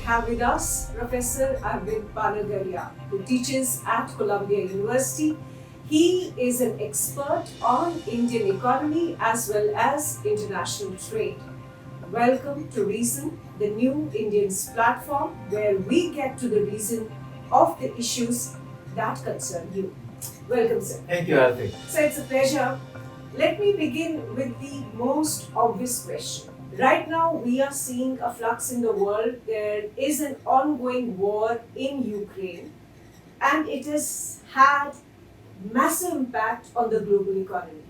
have with us Professor Arvind Panagariya, who teaches at Columbia University. He is an expert on Indian economy as well as international trade. Welcome to Reason, the new Indians platform where we get to the reason of the issues that concern you. Welcome, sir. Thank you, Aarti. So it's a pleasure. Let me begin with the most obvious question. Right now, we are seeing a flux in the world. There is an ongoing war in Ukraine, and it has had massive impact on the global economy.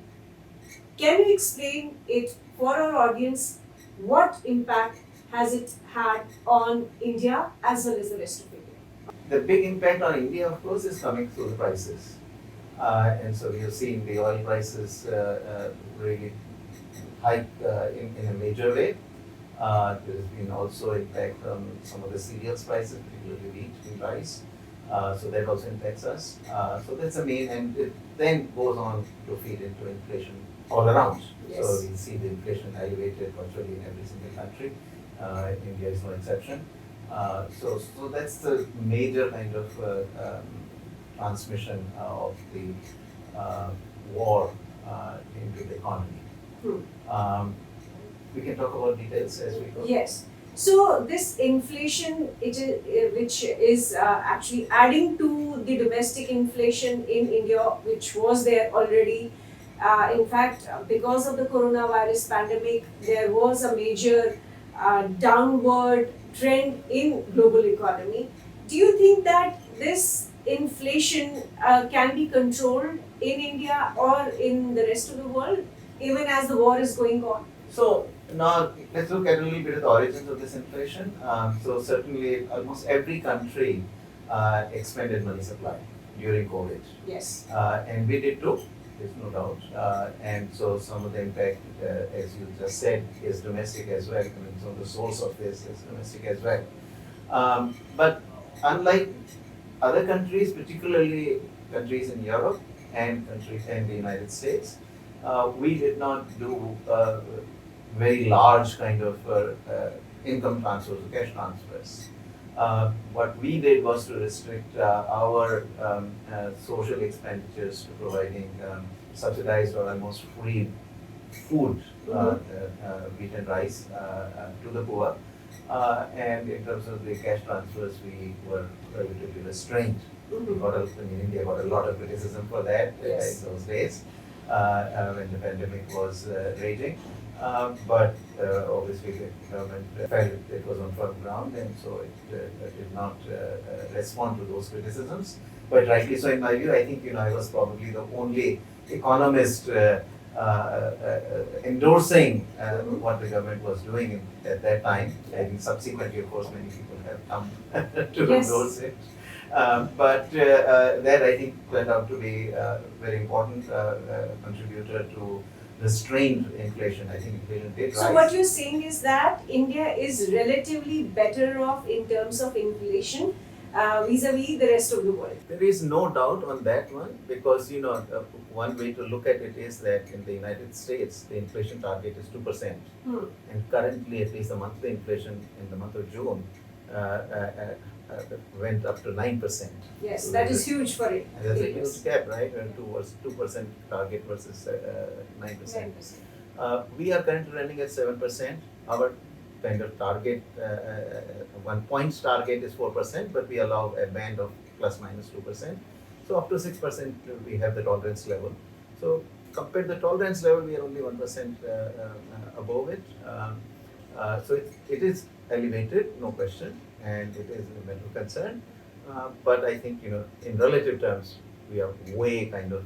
Can you explain it for our audience? What impact has it had on India as well as the rest of India? The big impact on India, of course, is coming through the prices. And so we have seen the oil prices really hike in a major way. There has been also impact on some of the cereals prices, particularly wheat in rice. So that also impacts us. So that's the main, and it then goes on to feed into inflation all around. Yes. So we see the inflation elevated virtually in every single country. India is no exception. So that's the major kind of transmission of the war into the economy. We can talk about details as we go. Yes. So this inflation, which is actually adding to the domestic inflation in India, which was there already. In fact, because of the coronavirus pandemic, there was a major downward trend in global economy. Do you think that this inflation can be controlled in India or in the rest of the world, even as the war is going on? So now let's look at a little bit of the origins of this inflation. So certainly almost every country expanded money supply during COVID. Yes. And we did too, there's no doubt. And so some of the impact, as you just said, is domestic as well. I mean, some of the source of this is domestic as well. But unlike other countries, particularly countries in Europe and countries in the United States, we did not do very large kind of income transfers, cash transfers. What we did was to restrict our social expenditures to providing subsidized or almost free food, wheat and rice to the poor. And in terms of the cash transfers, we were relatively restrained. India got a lot of criticism for that in those days when the pandemic was raging. But obviously the government felt it was on firm ground, and so it did not respond to those criticisms. But rightly so, in my view, I think I was probably the only economist endorsing what the government was doing at that time. I think subsequently, of course, many people have come to endorse it. But that I think turned out to be a very important contributor to restrained inflation. I think inflation did rise. So what you're saying is that India is relatively better off in terms of inflation vis-a-vis the rest of the world. There is no doubt on that one, because one way to look at it is that in the United States the inflation target is 2%, and currently at least the monthly inflation in the month of June went up to 9%. Yes, so that is huge for it. That's a huge gap, right? 2% target versus 9%. 9%. We are currently running at 7%. Our kind of target, 1 point target is 4%, but we allow a band of plus minus 2%. So up to 6% we have the tolerance level. So compared to the tolerance level, we are only 1% above it. So it is elevated, no question, and it is a matter of concern. But I think in relative terms, we are way kind of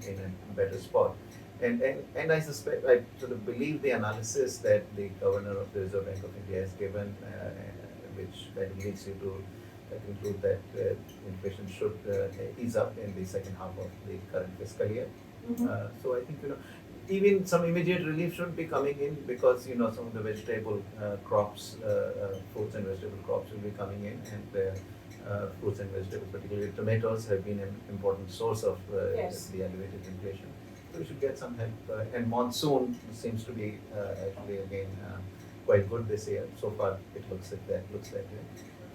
in a better spot. And I suspect, I sort of believe the analysis that the governor of the Reserve Bank of India has given, which kind of leads you to conclude that inflation should ease up in the second half of the current fiscal year. So I think even some immediate relief should be coming in, because some of the vegetable crops, fruits and vegetable crops will be coming in, and fruits and vegetables, particularly tomatoes, have been an important source of the elevated inflation. So we should get some help. And monsoon seems to be actually again quite good this year. So far, it looks like that. Looks that way.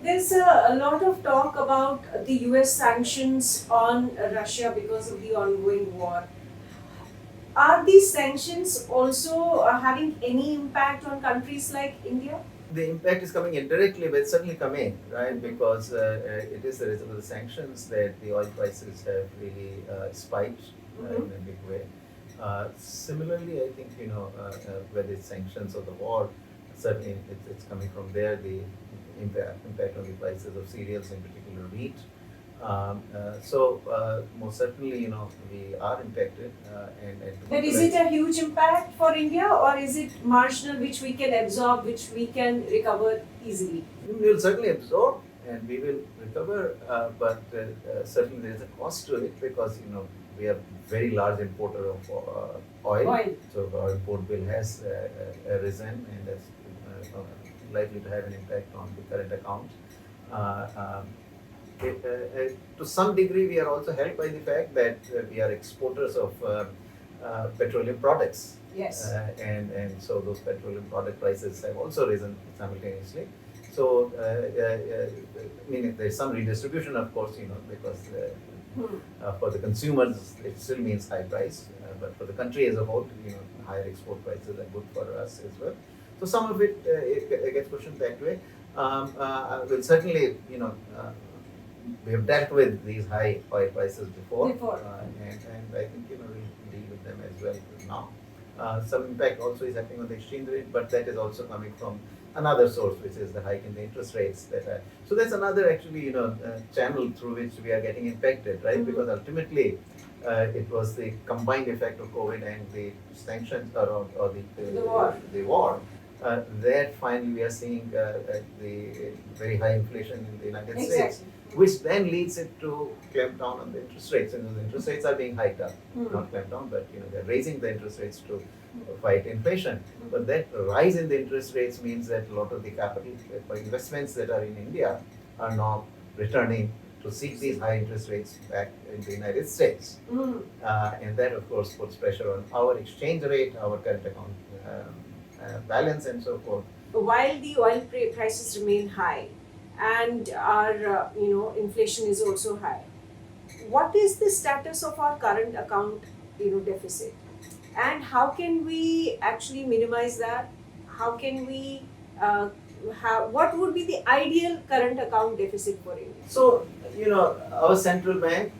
There's a lot of talk about the US sanctions on Russia because of the ongoing war. Are these sanctions also having any impact on countries like India? The impact is coming indirectly, but it's certainly coming, right? Because it is the result of the sanctions that the oil prices have really spiked in a big way. Similarly, I think whether it's sanctions or the war, certainly it's coming from there. The impact on the prices of cereals, in particular wheat. Most certainly, we are impacted, and But is it a huge impact for India, or is it marginal which we can absorb, which we can recover easily? we will certainly absorb and we will recover, but certainly there is a cost to it because we are very large importer of oil. So our import bill has risen, and that's likely to have an impact on the current account. To some degree, we are also helped by the fact that we are exporters of petroleum products. Yes. And so those petroleum product prices have also risen simultaneously. So, I mean, there's some redistribution, of course, because for the consumers, it still means high price. But for the country as a whole, higher export prices are good for us as well. So some of it gets cushioned that way. We'll certainly, we have dealt with these high oil prices before, and I think we'll deal with them as well now. Some impact also is happening on the exchange rate, but that is also coming from another source, which is the hike in the interest rates. So that's another actually channel through which we are getting impacted, right? Because ultimately it was the combined effect of COVID and the sanctions or the war. That finally we are seeing the very high inflation in the United States, which then leads it to clamp down on the interest rates. And the interest rates are being hiked up, not clamped down, but they're raising the interest rates to fight inflation. But that rise in the interest rates means that a lot of the capital investments that are in India are now returning to seek these high interest rates back in the United States. And that, of course, puts pressure on our exchange rate, our current account balance, and so forth. While the oil prices remain high and our inflation is also high, what is the status of our current account deficit, and how can we actually minimize that? How can we what would be the ideal current account deficit for India? So our central bank,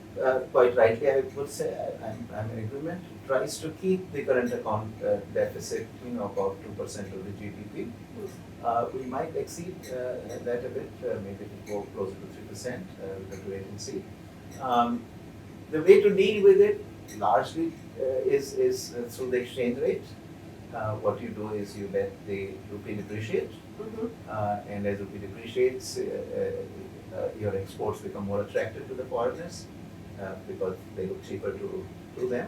quite rightly I would say, I'm in agreement, tries to keep the current account deficit about 2% of the GDP. We might exceed that a bit, maybe go closer to 3%, we have to wait and see. The way to deal with it largely is through the exchange rate. What you do is you let the rupee depreciate, and as rupee depreciates, your exports become more attractive to the foreigners because they look cheaper to them.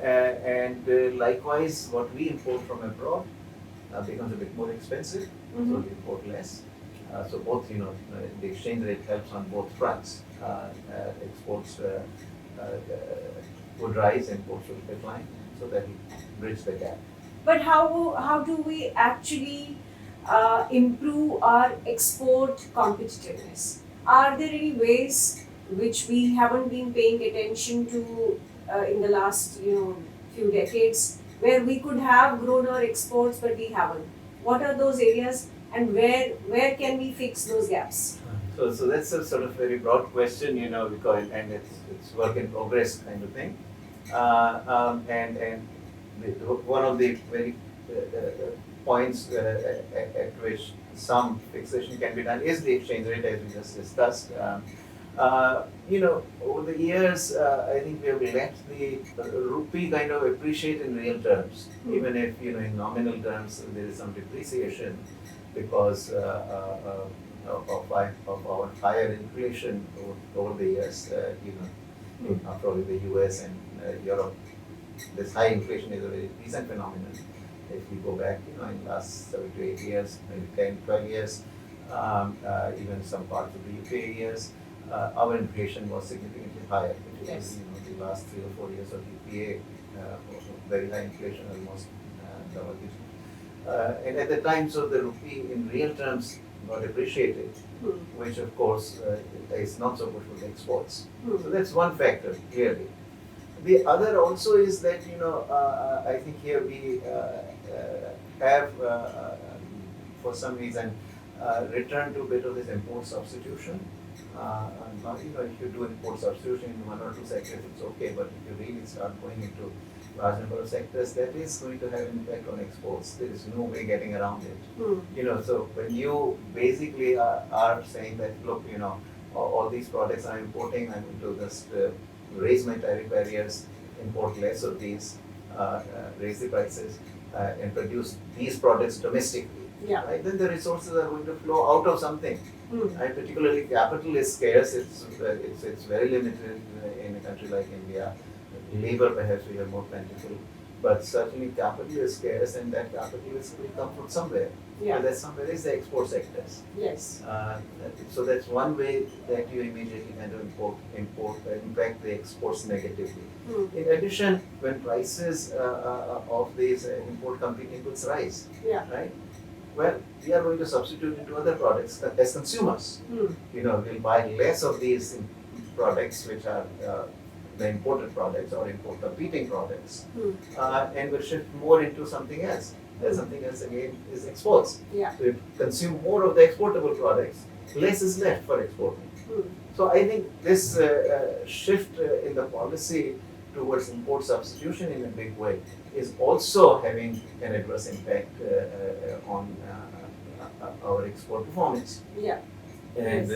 And likewise, what we import from abroad becomes a bit more expensive, so we import less. So both, the exchange rate helps on both fronts. Exports would rise, imports would decline, so that will bridge the gap. But how do we actually improve our export competitiveness? Are there any ways which we haven't been paying attention to in the last few decades, where we could have grown our exports but we haven't? What are those areas, and where can we fix those gaps? So that's a sort of very broad question, because and it's work in progress kind of thing. And one of the very points at which some fixation can be done is the exchange rate, as we just discussed. Over the years, I think we have let the rupee kind of appreciate in real terms, even if in nominal terms there is some depreciation because of our higher inflation over the years. After all, in the US and Europe, this high inflation is a very recent phenomenon. If we go back, in the last 7 to 8 years, maybe 10, 12 years, even some parts of the UK years, our inflation was significantly higher, which is the last 3 or 4 years of UPA, very high inflation, almost double digit. And at the time, so the rupee in real terms got appreciated, which of course is not so good for the exports. So that's one factor, clearly. The other also is that, I think here we have, for some reason, returned to a bit of this import substitution. Now, if you do import substitution in one or two sectors, it's okay, but if you really start going into large number of sectors, that is going to have an impact on exports. There is no way getting around it. So when you basically are saying that, look, all these products I'm importing, I'm going to just raise my tariff barriers, import less of these, raise the prices, and produce these products domestically. Yeah. Right? Then the resources are going to flow out of something. And particularly capital is scarce. It's very limited in a country like India. Labor perhaps we are more plentiful, but certainly capital is scarce, and that capital is will come from somewhere. Yeah. And that somewhere is the export sectors. Yes. So that's one way that you immediately kind of impact the exports negatively. In addition, when prices of these import competing goods rise, Yeah. right? Well, we are going to substitute into other products as consumers. We'll buy less of these products which are the imported products or import competing products, and we'll shift more into something else. And something else again is exports. Yeah. So if consume more of the exportable products, less is left for exporting. So I think this shift in the policy towards import substitution in a big way is also having an adverse impact on our export performance. Yeah. And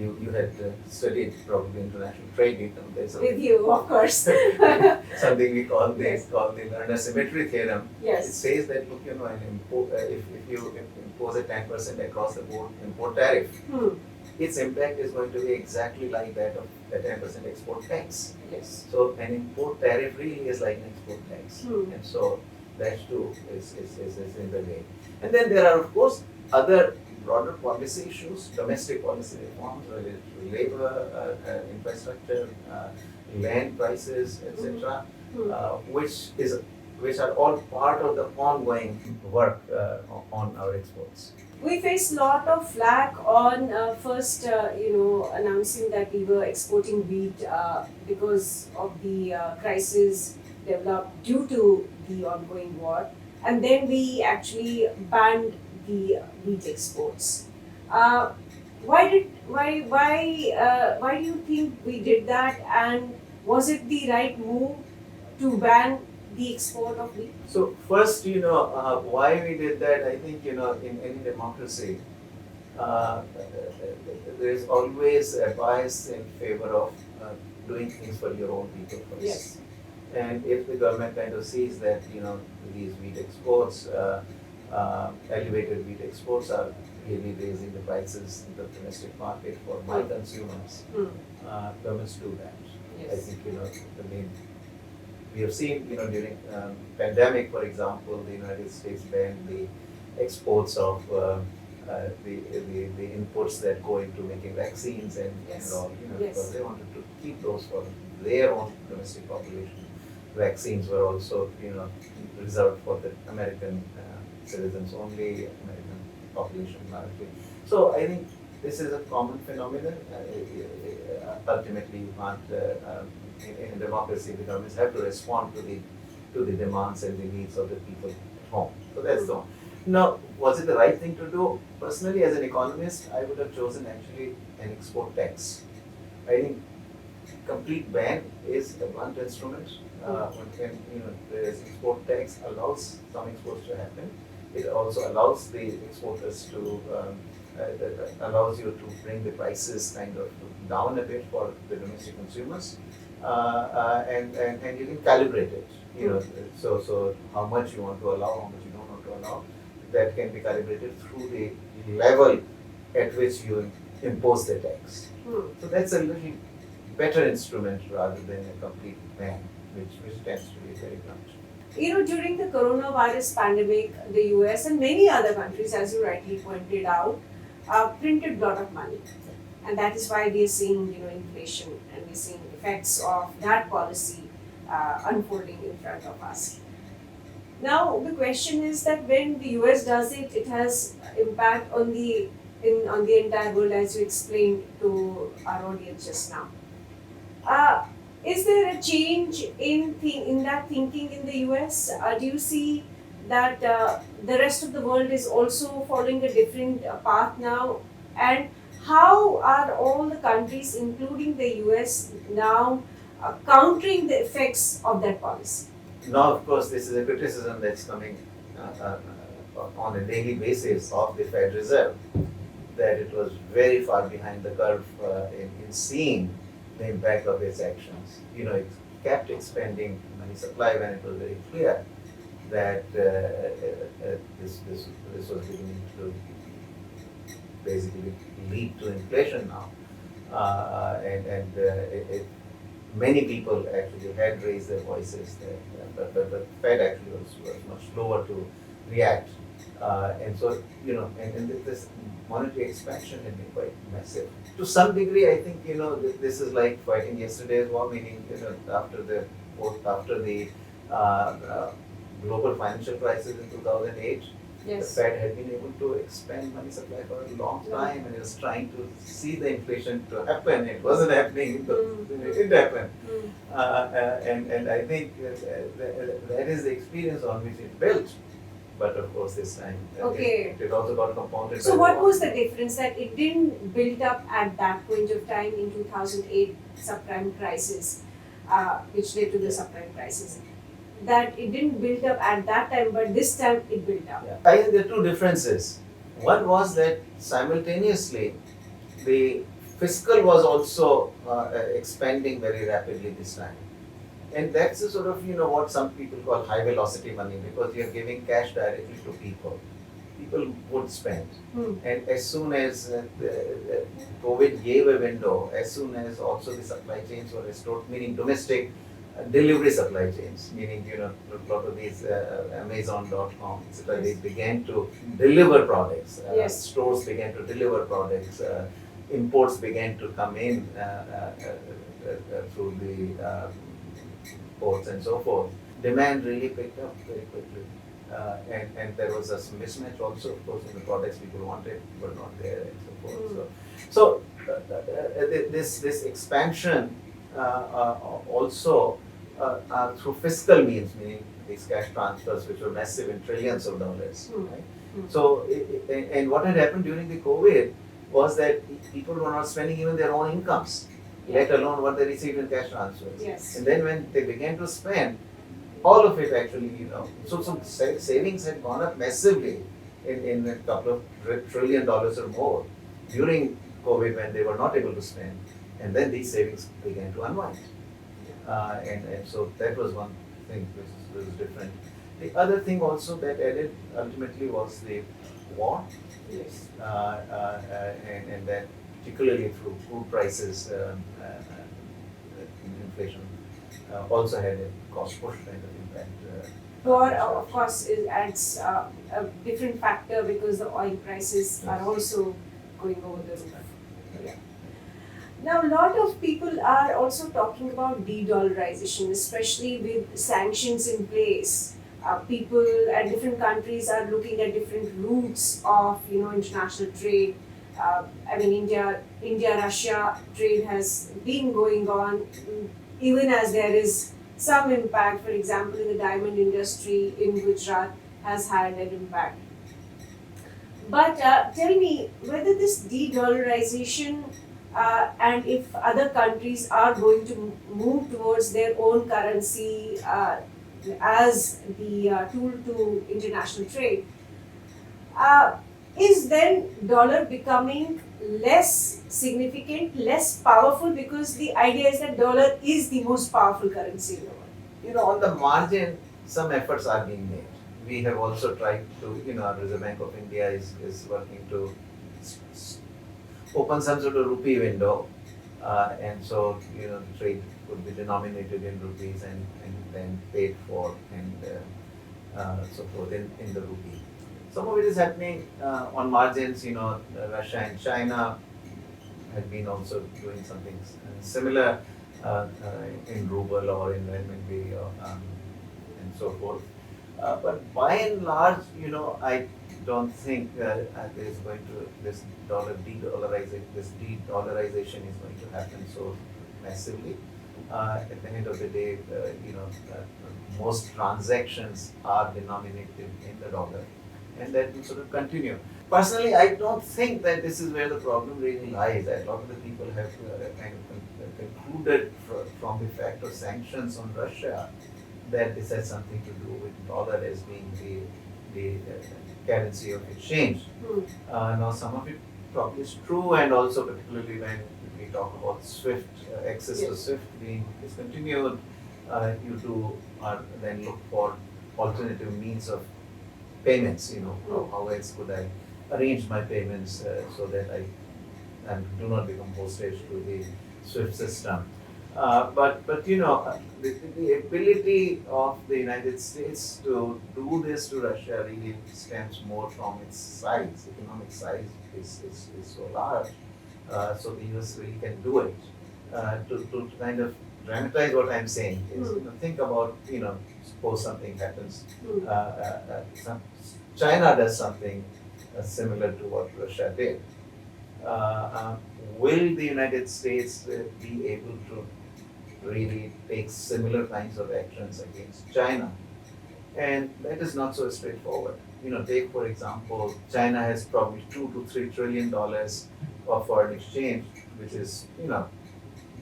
you had studied probably international trade. There's With you, of course. something we call Yes. the Lerner symmetry theorem. It Yes. says that, look, if you impose a 10% across the board import tariff, its impact is going to be exactly like that of the 10% export tax. Yes. So an import tariff really is like an export tax. And so that too is in the way. And then there are, of course, other broader policy issues, domestic policy reforms related to labor, infrastructure, land prices, etc., which are all part of the ongoing work on our exports. We faced a lot of flack on first, announcing that we were exporting wheat because of the crisis developed due to the ongoing war, and then we actually banned the wheat exports. Why do you think we did that, and was it the right move to ban the export of wheat? So first, why we did that, I think, in any democracy, there is always a bias in favor of doing things for your own people first. Yes. And if the government kind of sees that, these wheat exports, elevated wheat exports are really raising the prices in the domestic market for my consumers, governments do that. Yes. I think, we have seen, during pandemic, for example, the United States banned the exports of the inputs that go into making vaccines and all, because they wanted to keep those for their own domestic population. Vaccines were also, reserved for the American citizens only, American population largely. So I think this is a common phenomenon. Ultimately, you can't, in a democracy, the governments have to respond to the demands and the needs of the people at home. So that's the one. Now, was it the right thing to do? Personally, as an economist, I would have chosen actually an export tax. I think complete ban is a blunt instrument. Whereas export tax allows some exports to happen. It also allows the exporters to allows you to bring the prices kind of down a bit for the domestic consumers, and you can calibrate it. So how much you want to allow, how much you don't want to allow, that can be calibrated through the level at which you impose the tax. So that's a little better instrument rather than a complete ban, which tends to be very blunt. During the coronavirus pandemic, the US and many other countries, as you rightly pointed out, printed a lot of money. And that is why we are seeing, inflation, and we're seeing effects of that policy unfolding in front of us. Now the question is that when the US does it, it has impact on the entire world, as you explained to our audience just now. Uh, is there a change in that thinking in the US? Do you see that the rest of the world is also following a different path now? And how are all the countries, including the US, now countering the effects of that policy? Now, of course, this is a criticism that's coming on a daily basis of the Fed Reserve, that it was very far behind the curve in seeing the impact of its actions. It kept expanding money supply when it was very clear that this was beginning to basically lead to inflation now. Many people actually had raised their voices there, but Fed actually was much slower to react. And so, and this monetary expansion had been quite massive. To some degree, I think, this is like fighting yesterday's war, meaning, after the global financial crisis in 2008, Yes. the Fed had been able to expand money supply for a long time, and it was trying to see the inflation to happen. It wasn't happening, it didn't happen. And I think that is the experience on which it built. But of course, this time Okay. it also got compounded. So by what the was the difference that it didn't build up at that point of time in 2008 subprime crisis, which led to the subprime crisis? That it didn't build up at that time, but this time it built up. Yeah. I think there are two differences. One was that simultaneously the fiscal was also expanding very rapidly this time. And that's a sort of, what some people call high velocity money, because you're giving cash directly to people. People would spend. And as soon as COVID gave a window, as soon as also the supply chains were restored, meaning domestic delivery supply chains, meaning, a lot of these Amazon.com, etc., they began to deliver products. Yes. Stores began to deliver products. Imports began to come in through the ports and so forth. Demand really picked up very quickly. And there was a mismatch also, of course, in the products people wanted were not there and so forth. So this expansion also through fiscal means, meaning these cash transfers, which were massive in trillions of dollars. Right? So, and what had happened during the COVID was that people were not spending even their own incomes, let alone what they received in cash transfers. Yes. And then when they began to spend, all of it actually, so savings had gone up massively in a couple of $1 trillion or more during COVID when they were not able to spend. And then these savings began to unwind. And so that was one thing which was different. The other thing also that added ultimately was the war. Yes. And that particularly through food prices, inflation also had a cost push kind of impact. War, of course, adds a different factor because the oil prices are also going over the roof. Yeah. Now, a lot of people are also talking about de-dollarization, especially with sanctions in place. People and different countries are looking at different routes of international trade. I mean, India-Russia trade has been going on, even as there is some impact. For example, in the diamond industry in Gujarat has had an impact. But tell me whether this de-dollarization and if other countries are going to move towards their own currency as the tool to international trade, is then dollar becoming less significant, less powerful, because the idea is that dollar is the most powerful currency in the world? On the margin, some efforts are being made. We have also tried to, Reserve Bank of India is working to open some sort of rupee window, and so the trade could be denominated in rupees and then paid for and so forth in the rupee. Some of it is happening on margins. Russia and China have been also doing something similar in ruble or in renminbi and so forth. But by and large, I don't think there's going to this de-dollarization is going to happen so massively. At the end of the day, most transactions are denominated in the dollar, and that will sort of continue. Personally, I don't think that this is where the problem really lies. A lot of the people have kind of concluded from the fact of sanctions on Russia that this has something to do with dollar as being the currency of exchange. Now, some of it probably is true, and also particularly when we talk about SWIFT, access to SWIFT being discontinued, you do then look for alternative means of payments. How else could I arrange my payments so that I do not become hostage to the SWIFT system. But the ability of the United States to do this to Russia really stems more from its size. Economic size is so large, so the US really can do it. To kind of dramatize what I'm saying is, think about, suppose something happens, China does something similar to what Russia did. Will the United States be able to really take similar kinds of actions against China? And that is not so straightforward. Take for example, China has probably $2 to $3 trillion of foreign exchange, which is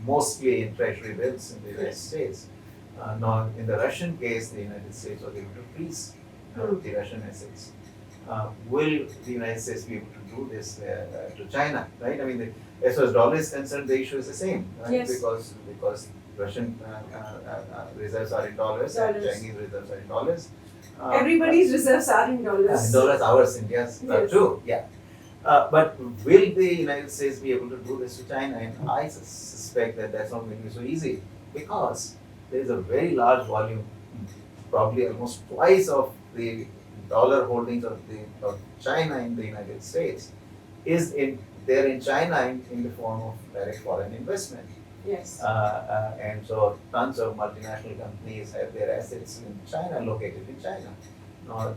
mostly in treasury bills in the United States. Now, in the Russian case, the United States was able to freeze the Russian assets. Will the United States be able to do this to China? Right? I mean, as far as dollar is concerned, the issue is the same, right? Yes. Because Russian reserves are in dollars and Chinese reserves are in dollars. Everybody's reserves are in dollars. Dollars, ours, India's too. Yeah. But will the United States be able to do this to China? And I suspect that that's not going to be so easy, because there is a very large volume, probably almost twice of the dollar holdings of China in the United States is in China in the form of direct foreign investment. Yes. And so tons of multinational companies have their assets in China, located in China. Now,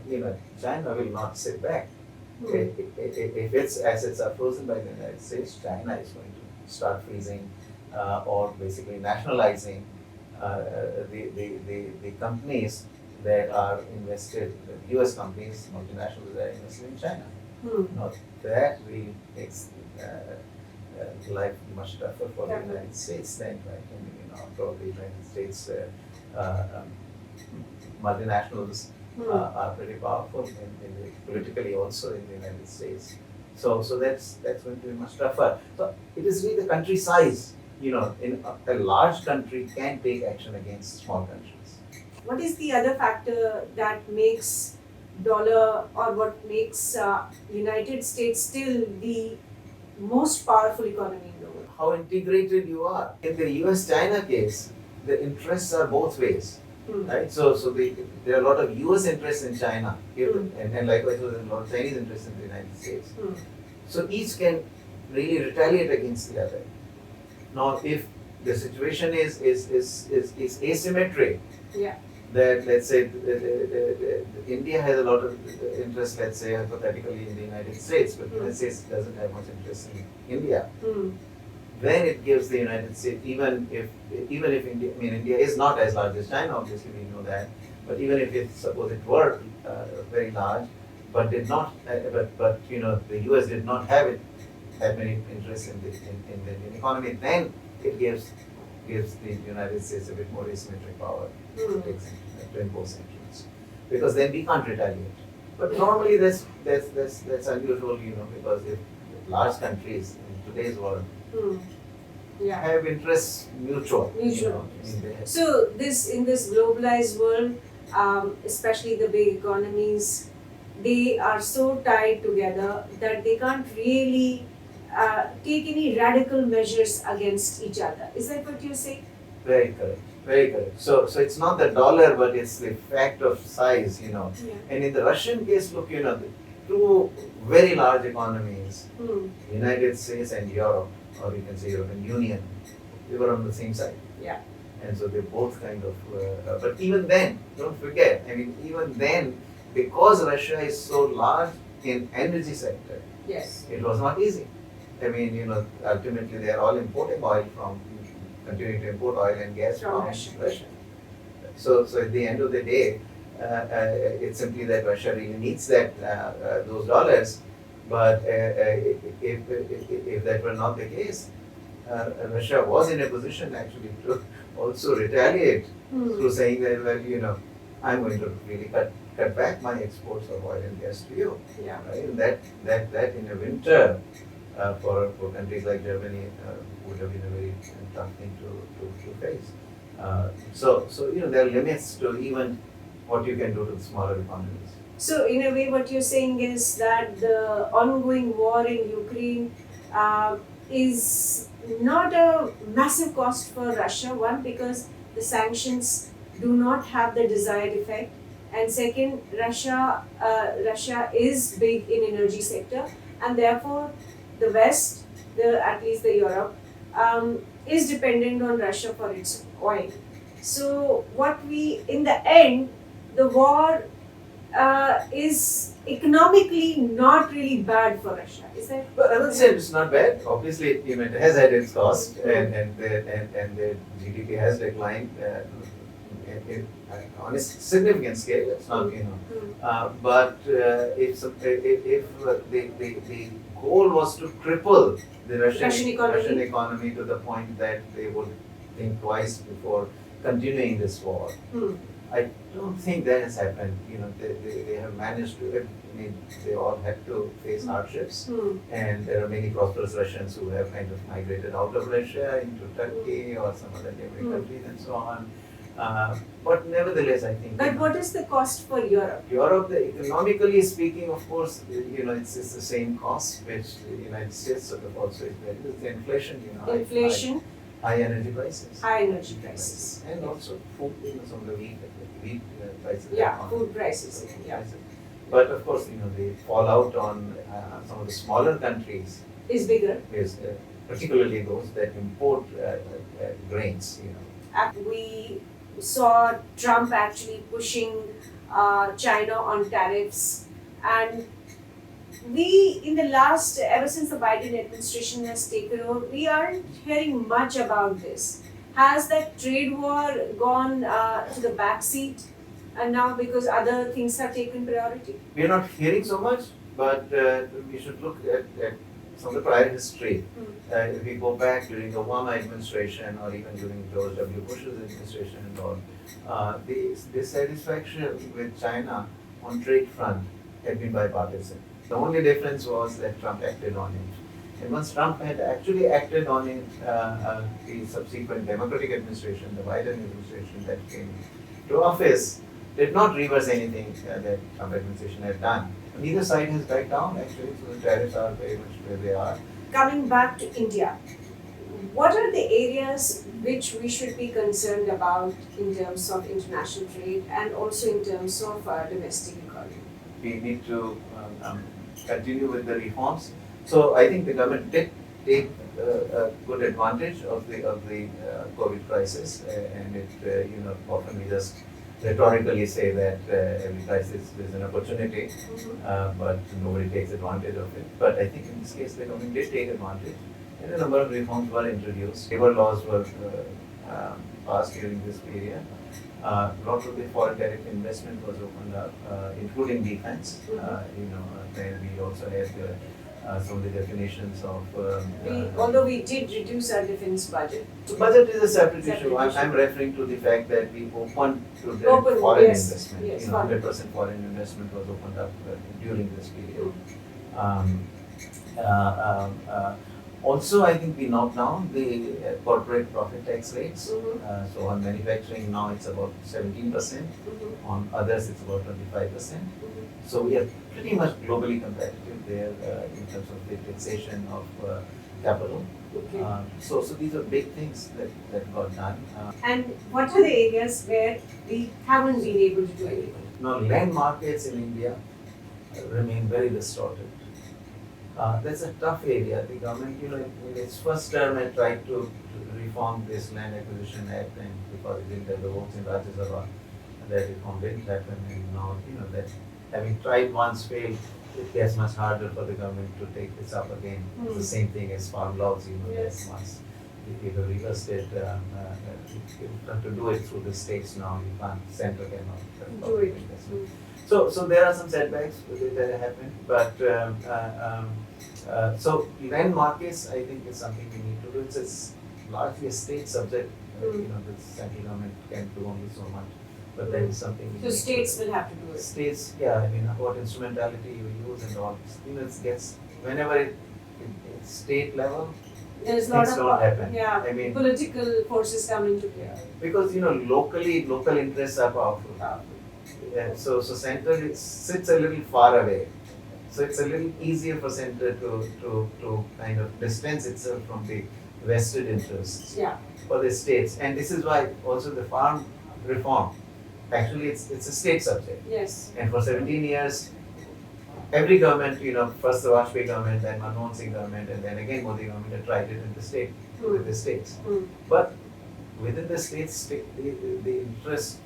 China will not sit back. If its assets are frozen by the United States, China is going to start freezing or basically nationalizing the companies that are invested, the US companies, multinationals that are invested in China. Now, that really makes life much tougher for the United States then, right? And, probably the United States multinationals are pretty powerful politically also in the United States. So that's going to be much tougher. So it is really the country size. In a large country can take action against small countries. What is the other factor that makes dollar, or what makes United States still the most powerful economy in the world? How integrated you are. In the US-China case, the interests are both ways. Right? So there are a lot of US interests in China, and likewise there are a lot of Chinese interests in the United States. So each can really retaliate against the other. Now, if the situation is asymmetric, that let's say India has a lot of interest, let's say hypothetically in the United States, but the United States doesn't have much interest in India. Then it gives the United States, even if India, India is not as large as China, obviously we know that, but even if suppose it were very large, but did not, but the US did not have many interests in the Indian economy, then it gives the United States a bit more asymmetric power to impose sanctions, because then we can't retaliate. But normally that's unusual, because if large countries in today's world have interests mutual. So in this globalized world, especially the big economies, they are so tied together that they can't really take any radical measures against each other. Is that what you're saying? Very correct. Very correct. So it's not the dollar, but it's the fact of size, And in the Russian case, look, the two very large economies, United States and Europe, or you can say European Union, we were on the same side. And so they both kind of, but even then, don't forget, I mean, even then, because Russia is so large in energy sector, Yes. it was not easy. I mean, ultimately they are all importing oil from, continuing to import oil and gas From from Russia. Russia. So at the end of the day, it's simply that Russia really needs those dollars. But if that were not the case, Russia was in a position actually to also retaliate through saying that, well, I'm going to really cut back my exports of oil and gas to you. Yeah. Right? And that in a winter for countries like Germany would have been a very tough thing to face. So there are limits to even what you can do to the smaller economies. So in a way, what you're saying is that the ongoing war in Ukraine is not a massive cost for Russia. One, because the sanctions do not have the desired effect, and second, Russia is big in energy sector, and therefore the West, at least the Europe, is dependent on Russia for its oil. So in the end, the war is economically not really bad for Russia. Is that? But I would say it's not bad. Obviously, it has had its cost, and the GDP has declined on a significant scale. It's not, but if the goal was to cripple the Russian economy to the point that they would think twice before continuing this war. I don't think that has happened. They have managed to. I mean, they all had to face hardships, and there are many prosperous Russians who have kind of migrated out of Russia into Turkey or some other neighboring countries and so on. But nevertheless, I think. But what is the cost for Europe? Europe, economically speaking, of course, it's the same cost which the United States sort of also is there. It's the inflation, Inflation. High energy prices. High energy prices. And also food, some of the wheat prices. Yeah, food prices. Yeah. But of course, the fallout on some of the smaller countries is bigger. Is particularly those that import grains. We saw Trump actually pushing China on tariffs, and ever since the Biden administration has taken over, we aren't hearing much about this. Has that trade war gone to the back seat, and now because other things have taken priority? We are not hearing so much, but we should look at some of the prior history. If we go back during the Obama administration or even during George W. Bush's administration and all, the dissatisfaction with China on trade front had been bipartisan. The only difference was that Trump acted on it. And once Trump had actually acted on it, the subsequent Democratic administration, the Biden administration that came to office, did not reverse anything that Trump administration had done. Neither side has backed down actually, so the tariffs are very much where they are. Coming back to India, what are the areas which we should be concerned about in terms of international trade and also in terms of domestic economy? We need to continue with the reforms. So I think the government did take good advantage of the COVID crisis, and it often we just rhetorically say that every crisis is an opportunity, but nobody takes advantage of it. But I think in this case the government did take advantage, and a number of reforms were introduced. Labor laws were passed during this period. Lot of the foreign direct investment was opened up, including defense. Then we also had some of the definitions of. Although we did reduce our defense budget. So budget is a separate issue. I'm referring to the fact that we opened to foreign investment. Yes, 100% foreign investment was opened up during this period. Also, I think we knocked down the corporate profit tax rates. So on manufacturing now it's about 17%. On others it's about 25%. So we are pretty much globally competitive there in terms of the taxation of capital. So these are big things that got done. And what are the areas where we haven't been able to do anything? Now land markets in India remain very distorted. That's a tough area. The government, in its first term, had tried to reform this Land Acquisition Act, and because it didn't have the votes in Rajya Sabha, that reform didn't happen. And now, that having tried once failed, it gets much harder for the government to take this up again. It's the same thing as farm laws, Yes. that once if you reversed it, you have to do it through the states now. You can't center cannot Do it. So there are some setbacks that happen, but so land markets, I think, is something we need to do. It's largely a state subject. The central government can do only so much, but that is something. We So need states to do. will have to do it. States, yeah. I mean, what instrumentality you use and all. It gets whenever it's state level. There's a lot Things of don't happen. yeah, I mean, political forces come into play. because locally, local interests are powerful. Yeah, so center sits a little far away, so it's a little easier for center to kind of distance itself from the vested interests Yeah. for the states, and this is why also the farm reform, actually it's a state subject, Yes. and for 17 years every government, first the Vajpayee government, then Manmohan Singh government, and then again Modi government had tried it in the state with the states, but within the states the interest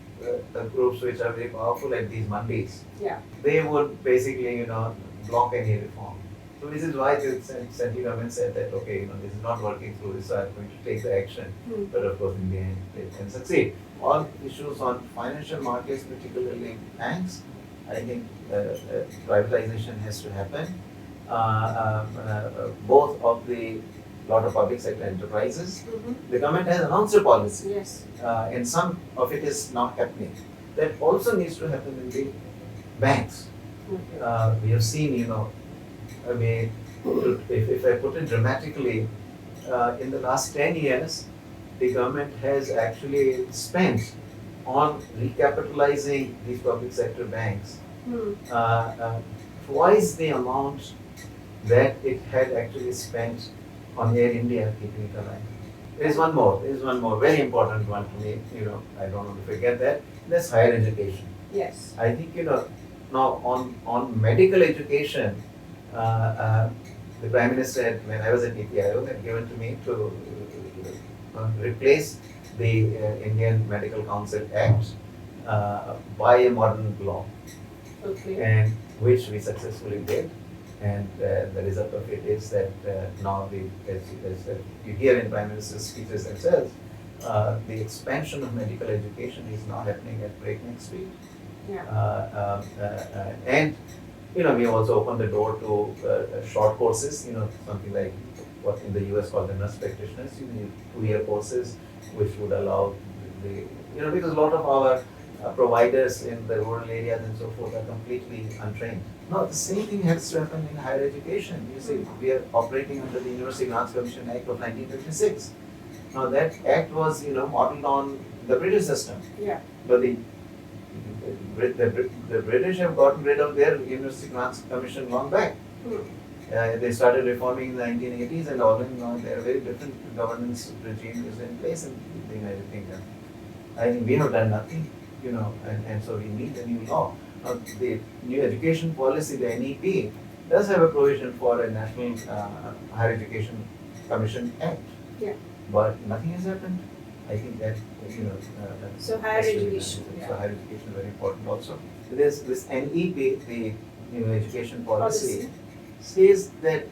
groups which are very powerful like these mandis, Yeah. they would basically, block any reform. So this is why the central government said that, okay, this is not working through this, so I'm going to take the action. But of course, in the end, it can succeed. All issues on financial markets, particularly banks, I think privatization has to happen. Both of the lot of public sector enterprises. The government has announced a policy. Yes. And some of it is not happening. That also needs to happen in the banks. We have seen, I mean, if I put it dramatically, in the last 10 years, the government has actually spent on recapitalizing these public sector banks twice the amount that it had actually spent on Air India keeping it alive. There is one more, very important one to me, I don't want to forget that. That's higher education. Yes. I think, now on medical education, the Prime Minister, when I was at NITI Aayog, had given to me to replace the Indian Medical Council Act by a modern law, Okay. and which we successfully did. And the result of it is that now, as you hear in Prime Minister's speeches themselves, the expansion of medical education is now happening at breakneck speed. Yeah. And we also opened the door to short courses, something like what in the US called the nurse practitioners, 2-year courses, which would allow because a lot of our providers in the rural areas and so forth are completely untrained. Now, the same thing has to happen in higher education. You see, we are operating under the University Grants Commission Act of 1956. Now, that act was, modeled on the British system. Yeah. But the British have gotten rid of their University Grants Commission long back. They started reforming in the 1980s, and all in all, there are very different governance regimes in place in the United Kingdom. I think we have done nothing, and so we need a new law. Now, the new education policy, the NEP, does have a provision for a National Higher Education Commission Act. Yeah. But nothing has happened. I think that, So higher has to be done. education, So yeah. higher education is very important also. There's this NEP, the education policy, says that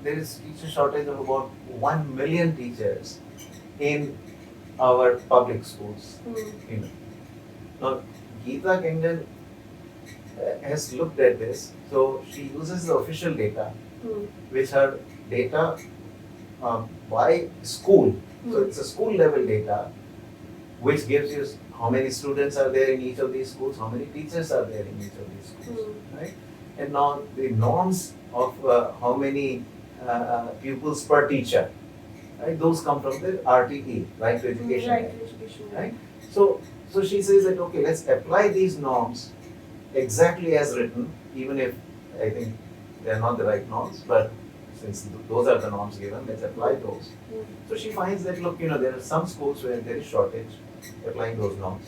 there is teacher shortage of about 1 million teachers in our public schools. Now, Geeta Kingdon has looked at this, so she uses the official data, which are data by school. So it's a school level data, which gives you how many students are there in each of these schools, how many teachers are there in each of these schools, right? And now the norms of how many pupils per teacher, right? Those come from the RTE, Right to Education Right Act, to education. right? So she says that, okay, let's apply these norms exactly as written, even if I think they are not the right norms, but since those are the norms given, let's apply those. So she finds that, look, there are some schools where there is shortage, applying those norms.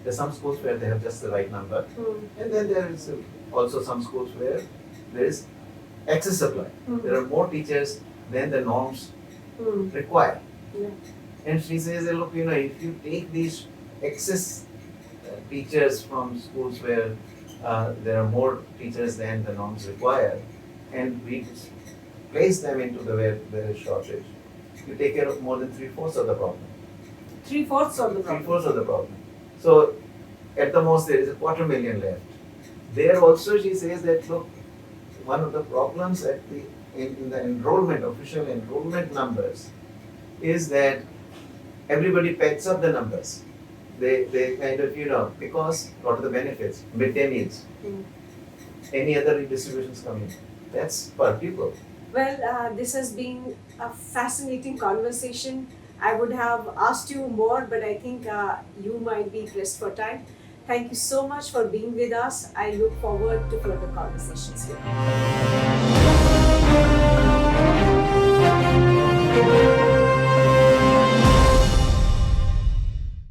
There are some schools where they have just the right number, and then there is also some schools where there is excess supply. There are more teachers than the norms require. Yeah. And she says, look, if you take these excess teachers from schools where there are more teachers than the norms require, and we place them into the where there is shortage, you take care of more than 3/4 of the problem. 3/4 of the problem. 3/4 of the problem. So at the most there is a 250,000 left. There also she says that look, one of the problems in the enrollment, official enrollment numbers, is that everybody packs up the numbers. They kind of, because what are the benefits? Midday meals. Any other redistributions coming? That's per pupil. Well, this has been a fascinating conversation. I would have asked you more, but I think you might be pressed for time. Thank you so much for being with us. I look forward to further conversations with you.